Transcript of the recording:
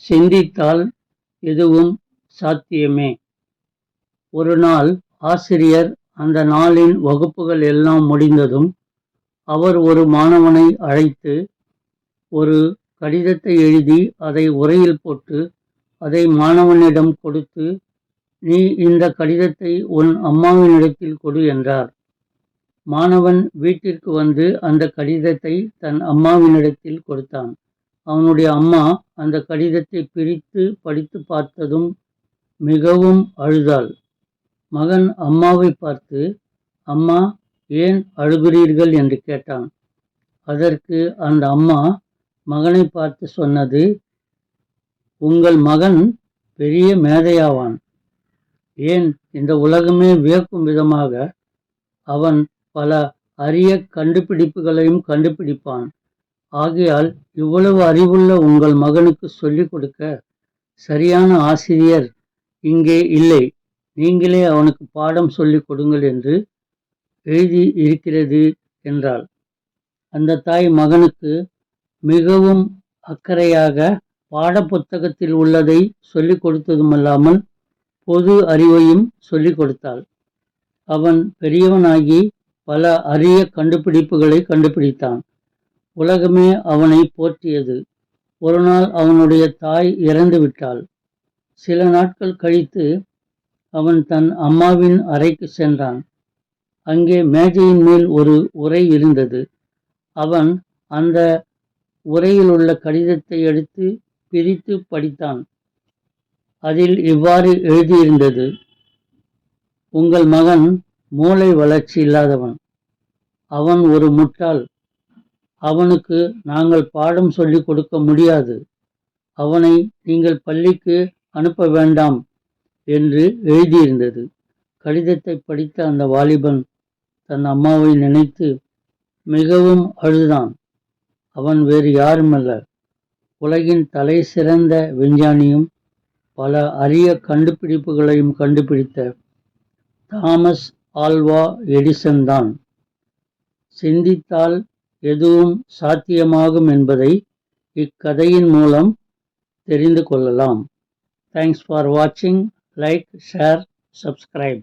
சிந்தித்தால் எதுவும் சாத்தியமே. ஒரு நாள் ஆசிரியர் அந்த நாளின் வகுப்புகள் எல்லாம் முடிந்ததும் அவர் ஒரு மாணவனை அழைத்து ஒரு கடிதத்தை எழுதி அதை உறையில் போட்டு அதை மாணவனிடம் கொடுத்து, நீ இந்த கடிதத்தை உன் அம்மாவினிடத்தில் கொடு என்றார். மாணவன் வீட்டிற்கு வந்து அந்த கடிதத்தை தன் அம்மாவினிடத்தில் கொடுத்தான். அவனுடைய அம்மா அந்த கடிதத்தை பிரித்து படித்து பார்த்ததும் மிகவும் அழுதாள். மகன் அம்மாவை பார்த்து, அம்மா, ஏன் அழுகிறீர்கள் என்று கேட்டான். அதற்கு அந்த அம்மா மகனை பார்த்து சொன்னது, உங்கள் மகன் பெரிய மேதையாவான். ஏன், இந்த உலகமே வியக்கும் விதமாக அவன் பல அரிய கண்டுபிடிப்புகளையும் கண்டுபிடிப்பான். ஆகையால் இவ்வளவு அறிவுள்ள உங்கள் மகனுக்கு சொல்லிக் கொடுக்க சரியான ஆசிரியர் இங்கே இல்லை. நீங்களே அவனுக்கு பாடம் சொல்லிக் கொடுங்கள் என்று எழுதி இருக்கிறது என்றாள். அந்த தாய் மகனுக்கு மிகவும் அக்கறையாக பாட புத்தகத்தில் உள்ளதை சொல்லிக் கொடுத்ததுமல்லாமல் பொது அறிவையும் சொல்லிக் கொடுத்தாள். அவன் பெரியவனாகி பல அரிய கண்டுபிடிப்புகளை கண்டுபிடித்தான். உலகமே அவனை போற்றியது. ஒரு நாள் அவனுடைய தாய் இறந்து விட்டாள். சில நாட்கள் கழித்து அவன் தன் அம்மாவின் அறைக்கு சென்றான். அங்கே மேஜையின் மேல் ஒரு உரை இருந்தது. அவன் அந்த உரையில் உள்ள கடிதத்தை எடுத்து பிரித்து படித்தான். அதில் இவ்வாறு எழுதியிருந்தது, உங்கள் மகன் மூளை வளர்ச்சி இல்லாதவன். அவன் ஒரு முட்டாள். அவனுக்கு நாங்கள் பாடம் சொல்லிக் கொடுக்க முடியாது. அவனை நீங்கள் பள்ளிக்கு அனுப்ப வேண்டாம் என்று எழுதியிருந்தது. கடிதத்தை படித்த அந்த வாலிபன் தன் அம்மாவை நினைத்து மிகவும் அழுதான். அவன் வேறு யாருமல்ல, உலகின் தலை சிறந்த விஞ்ஞானியும் பல அரிய கண்டுபிடிப்புகளையும் கண்டுபிடித்த தாமஸ் ஆல்வா எடிசன் தான். சிந்தித்தால் எதுவும் சாத்தியமாகும் என்பதை இக்கதையின் மூலம் தெரிந்து கொள்ளலாம். தேங்க்ஸ் ஃபார் வாட்சிங். Like, share, subscribe.